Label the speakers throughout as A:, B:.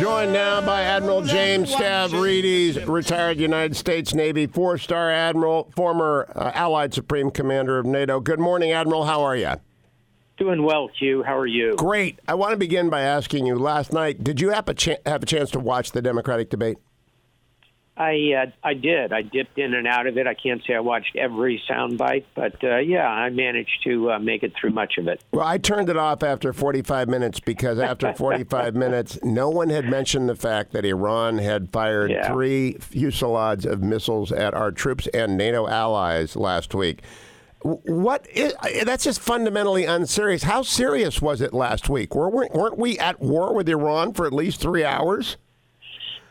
A: Joined now by Admiral James Stavridis, retired United States Navy four-star admiral, former Allied Supreme Commander of NATO. Good morning, Admiral. How are you?
B: Doing well, Hugh. How are you?
A: Great. I want to begin by asking you, last night, did you have a chance to watch the Democratic debate?
B: I did. I dipped in and out of it. I can't say I watched every soundbite, but I managed to make it through much of it.
A: Well, I turned it off after 45 minutes because after 45 minutes, no one had mentioned the fact that Iran had fired 3 fusillades of missiles at our troops and NATO allies last week. That's just fundamentally unserious. How serious was it last week? Weren't we at war with Iran for at least 3 hours?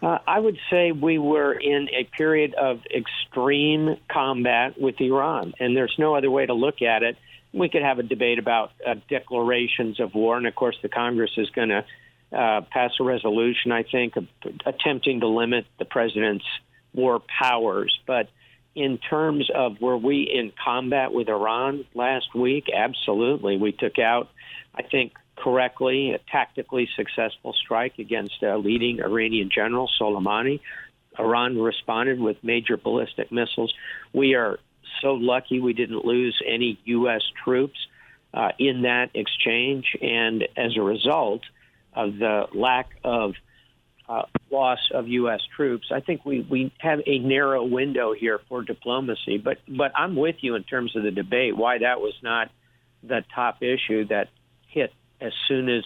B: I would say we were in a period of extreme combat with Iran, and there's no other way to look at it. We could have a debate about declarations of war, and of course the Congress is going to pass a resolution, I think, attempting to limit the president's war powers. But in terms of were we in combat with Iran last week, absolutely. We took out, I think, correctly, a tactically successful strike against a leading Iranian general, Soleimani. Iran responded with major ballistic missiles. We are so lucky we didn't lose any U.S. troops in that exchange. And as a result of the lack of loss of U.S. troops, I think we have a narrow window here for diplomacy. But I'm with you in terms of the debate, why that was not the top issue that hit as soon as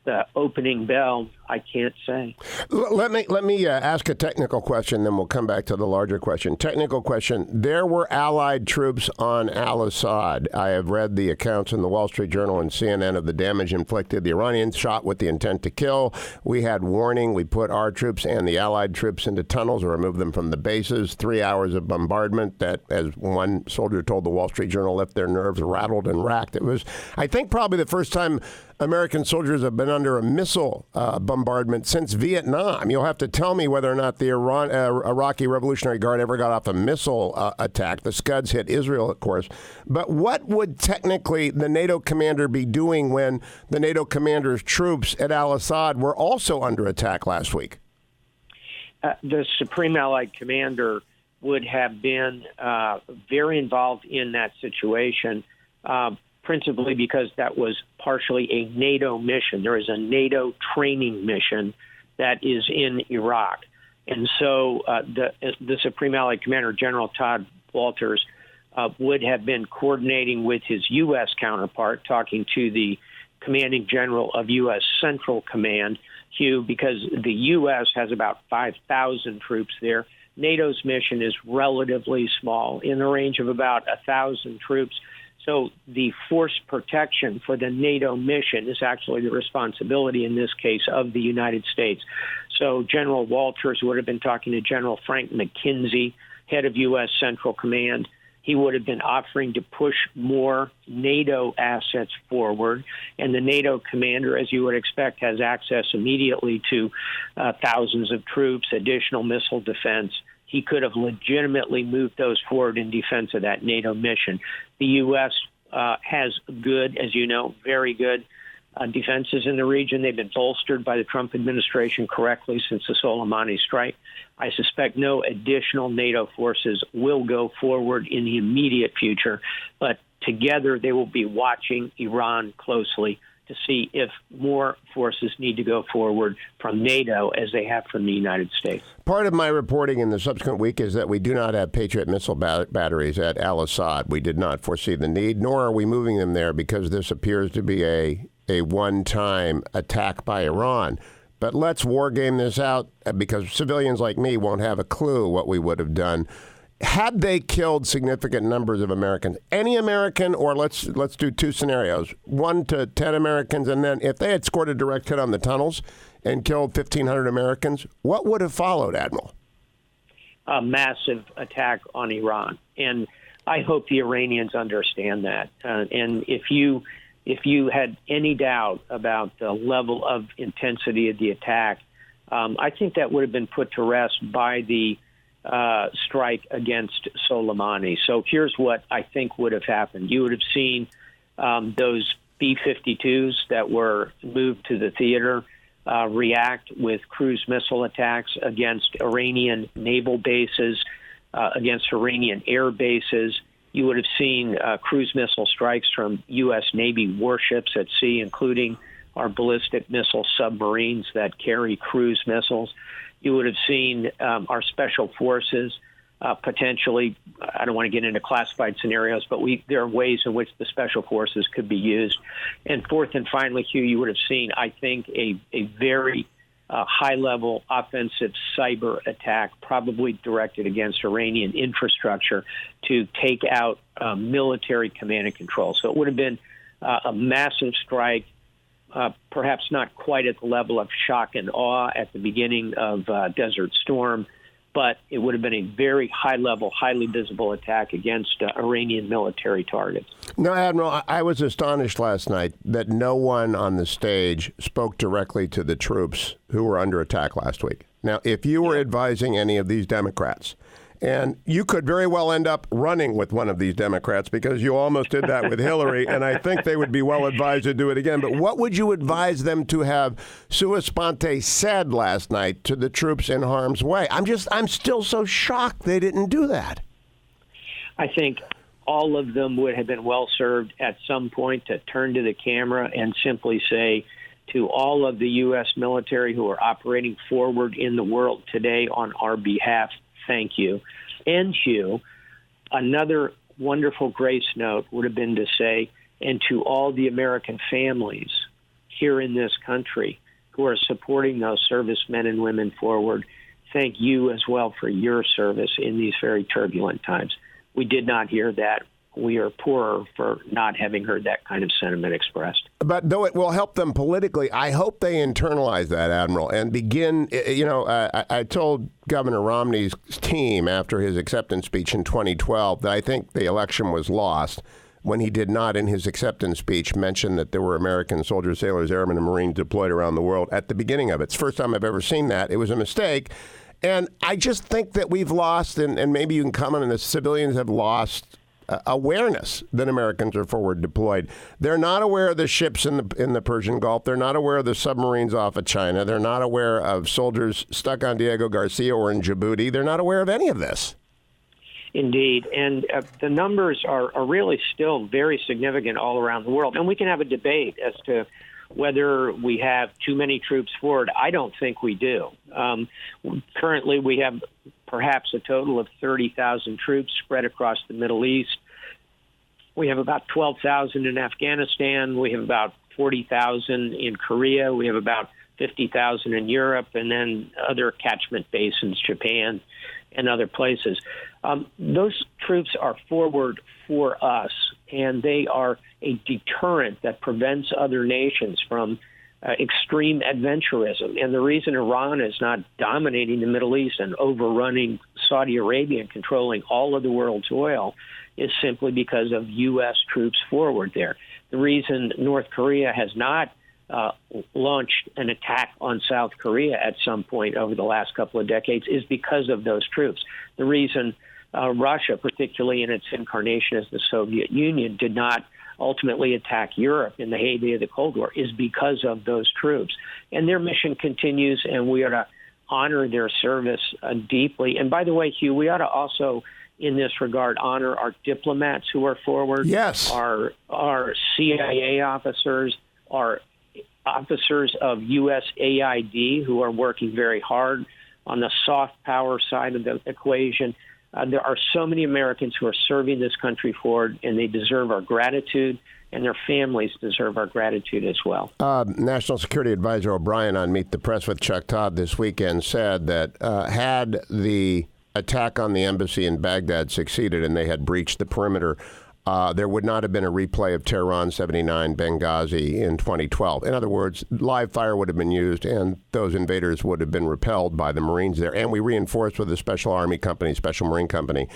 B: the opening bell, I can't say.
A: Let me ask a technical question, then we'll come back to the larger question. Technical question. There were Allied troops on al-Assad. I have read the accounts in the Wall Street Journal and CNN of the damage inflicted. The Iranians shot with the intent to kill. We had warning. We put our troops and the Allied troops into tunnels or removed them from the bases. 3 hours of bombardment that, as one soldier told the Wall Street Journal, left their nerves rattled and racked. It was, I think, probably the first time American soldiers have been under a missile bombardment since Vietnam. You'll have to tell me whether or not the Iraqi Revolutionary Guard ever got off a missile attack. The Scuds hit Israel, of course. But what would technically the NATO commander be doing when the NATO commander's troops at al-Assad were also under attack last week?
B: The Supreme Allied Commander would have been very involved in that situation, principally because that was partially a NATO mission. There is a NATO training mission that is in Iraq. And so the Supreme Allied Commander, General Todd Walters, would have been coordinating with his U.S. counterpart, talking to the commanding general of U.S. Central Command, Hugh, because the U.S. has about 5,000 troops there. NATO's mission is relatively small, in the range of about 1,000 troops. So the force protection for the NATO mission is actually the responsibility, in this case, of the United States. So General Walters would have been talking to General Frank McKenzie, head of U.S. Central Command. He would have been offering to push more NATO assets forward. And the NATO commander, as you would expect, has access immediately to thousands of troops, additional missile defense. He could have legitimately moved those forward in defense of that NATO mission. The U.S. Has good, as you know, very good defenses in the region. They've been bolstered by the Trump administration correctly since the Soleimani strike. I suspect no additional NATO forces will go forward in the immediate future, but together they will be watching Iran closely to see if more forces need to go forward from NATO as they have from the United States.
A: Part of my reporting in the subsequent week is that we do not have Patriot missile batteries at al-Assad. We did not foresee the need, nor are we moving them there because this appears to be a one-time attack by Iran. But let's war game this out because civilians like me won't have a clue what we would have done. Had they killed significant numbers of Americans, any American, or let's do 2 scenarios, 1 to 10 Americans, and then if they had scored a direct hit on the tunnels and killed 1,500 Americans, what would have followed, Admiral?
B: A massive attack on Iran. And I hope the Iranians understand that. And if you had any doubt about the level of intensity of the attack, I think that would have been put to rest by the strike against Soleimani. So here's what I think would have happened. You would have seen those B-52s that were moved to the theater react with cruise missile attacks against Iranian naval bases, against Iranian air bases. You would have seen cruise missile strikes from U.S. Navy warships at sea, including our ballistic missile submarines that carry cruise missiles. You would have seen our special forces potentially, I don't want to get into classified scenarios, but there are ways in which the special forces could be used. And fourth and finally, Hugh, you would have seen, I think, a very high-level offensive cyber attack, probably directed against Iranian infrastructure to take out military command and control. So it would have been a massive strike, perhaps not quite at the level of shock and awe at the beginning of Desert Storm, but it would have been a very high-level, highly visible attack against Iranian military targets.
A: No, Admiral, I was astonished last night that no one on the stage spoke directly to the troops who were under attack last week. Now, if you were advising any of these Democrats, and you could very well end up running with one of these Democrats because you almost did that with Hillary, and I think they would be well advised to do it again. But what would you advise them to have sua sponte said last night to the troops in harm's way? I'm still so shocked they didn't do that.
B: I think all of them would have been well served at some point to turn to the camera and simply say to all of the U.S. military who are operating forward in the world today on our behalf, thank you. And Hugh, another wonderful grace note would have been to say, and to all the American families here in this country who are supporting those servicemen and women forward, thank you as well for your service in these very turbulent times. We did not hear that. We are poorer for not having heard that kind of sentiment expressed.
A: But though it will help them politically, I hope they internalize that, Admiral, and begin, I told Governor Romney's team after his acceptance speech in 2012 that I think the election was lost when he did not, in his acceptance speech, mention that there were American soldiers, sailors, airmen, and Marines deployed around the world at the beginning of it. It's the first time I've ever seen that. It was a mistake. And I just think that we've lost, and maybe you can comment on this, civilians have lost awareness that Americans are forward deployed. They're not aware of the ships in the Persian Gulf. They're not aware of the submarines off of China. They're not aware of soldiers stuck on Diego Garcia or in Djibouti. They're not aware of any of this.
B: Indeed. And the numbers are really still very significant all around the world. And we can have a debate as to whether we have too many troops forward. I don't think we do. Currently, we have perhaps a total of 30,000 troops spread across the Middle East. We have about 12,000 in Afghanistan. We have about 40,000 in Korea. We have about 50,000 in Europe, and then other catchment basins, Japan and other places. Those troops are forward for us, and they are a deterrent that prevents other nations from extreme adventurism. And the reason Iran is not dominating the Middle East and overrunning Saudi Arabia and controlling all of the world's oil is simply because of U.S. troops forward there. The reason North Korea has not launched an attack on South Korea at some point over the last couple of decades is because of those troops. The reason Russia, particularly in its incarnation as the Soviet Union, did not ultimately attack Europe in the heyday of the Cold War is because of those troops. And their mission continues, and we ought to honor their service deeply. And by the way, Hugh, we ought to also, in this regard, honor our diplomats who are forward.
A: Yes.
B: Our CIA officers, our officers of USAID who are working very hard on the soft power side of the equation. There are so many Americans who are serving this country forward, and they deserve our gratitude, and their families deserve our gratitude as well.
A: National Security Advisor O'Brien on Meet the Press with Chuck Todd this weekend said that had the attack on the embassy in Baghdad succeeded and they had breached the perimeter, there would not have been a replay of Tehran 79 Benghazi in 2012. In other words, live fire would have been used and those invaders would have been repelled by the Marines there. And we reinforced with a Special Army Company, Special Marine Company.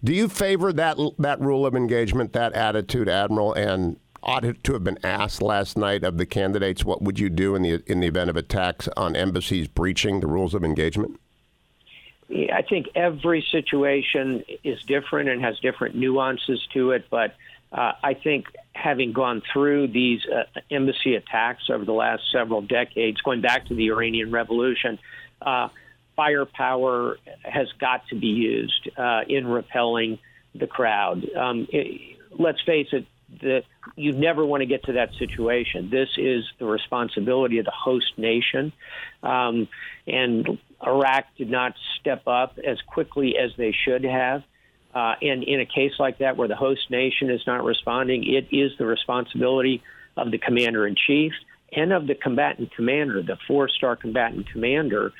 A: Do you favor that rule of engagement, that attitude, Admiral? And ought to have been asked last night of the candidates, what would you do in the event of attacks on embassies breaching the rules of engagement?
B: I think every situation is different and has different nuances to it, but I think having gone through these embassy attacks over the last several decades, going back to the Iranian Revolution, firepower has got to be used in repelling the crowd. Let's face it, you never want to get to that situation. This is the responsibility of the host nation, and Iraq did not step up as quickly as they should have. And in a case like that where the host nation is not responding, it is the responsibility of the commander-in-chief and of the combatant commander, the four-star combatant commander,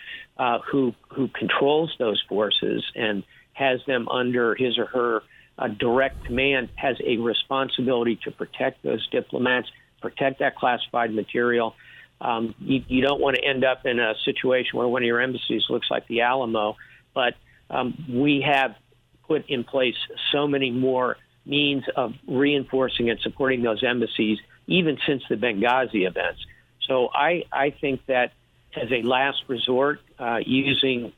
B: who controls those forces and has them under his or her direct command, has a responsibility to protect those diplomats, protect that classified material. You don't want to end up in a situation where one of your embassies looks like the Alamo, but we have put in place so many more means of reinforcing and supporting those embassies, even since the Benghazi events. So I think that as a last resort, using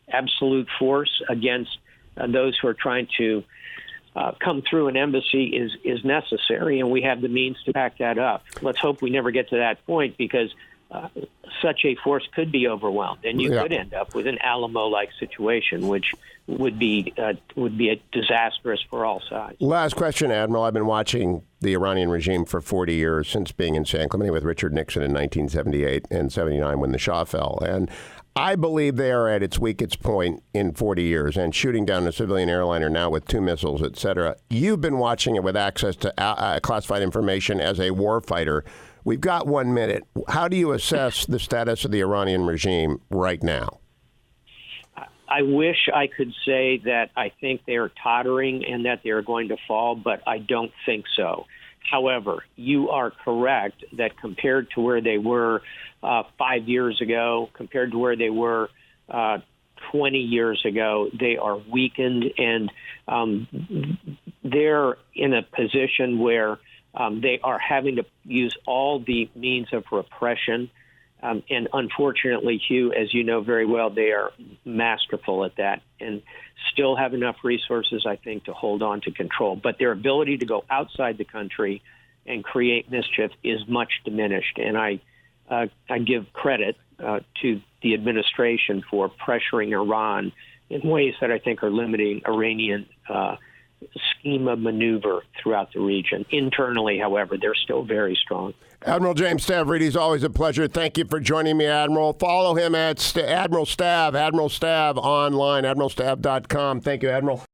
B: absolute force against those who are trying to come through an embassy is necessary, and we have the means to back that up. Let's hope we never get to that point, because such a force could be overwhelmed, and you could end up with an Alamo-like situation, which would be disastrous for all sides.
A: Last question, Admiral. I've been watching the Iranian regime for 40 years, since being in San Clemente with Richard Nixon in 1978 and 79 when the Shah fell. And I believe they are at its weakest point in 40 years, and shooting down a civilian airliner now with 2 missiles, et cetera. You've been watching it with access to classified information as a warfighter. We've got 1 minute. How do you assess the status of the Iranian regime right now?
B: I wish I could say that I think they are tottering and that they are going to fall, but I don't think so. However, you are correct that compared to where they were 5 years ago, compared to where they were 20 years ago, they are weakened, and they're in a position where they are having to use all the means of repression. And unfortunately, Hugh, as you know very well, they are masterful at that and still have enough resources, I think, to hold on to control. But their ability to go outside the country and create mischief is much diminished. And I give credit to the administration for pressuring Iran in ways that I think are limiting Iranian scheme of maneuver throughout the region. Internally, however, they're still very strong.
A: Admiral James Stavridis, always a pleasure. Thank you for joining me, Admiral. Follow him at Admiral Stav online, admiralstav.com. Thank you, Admiral.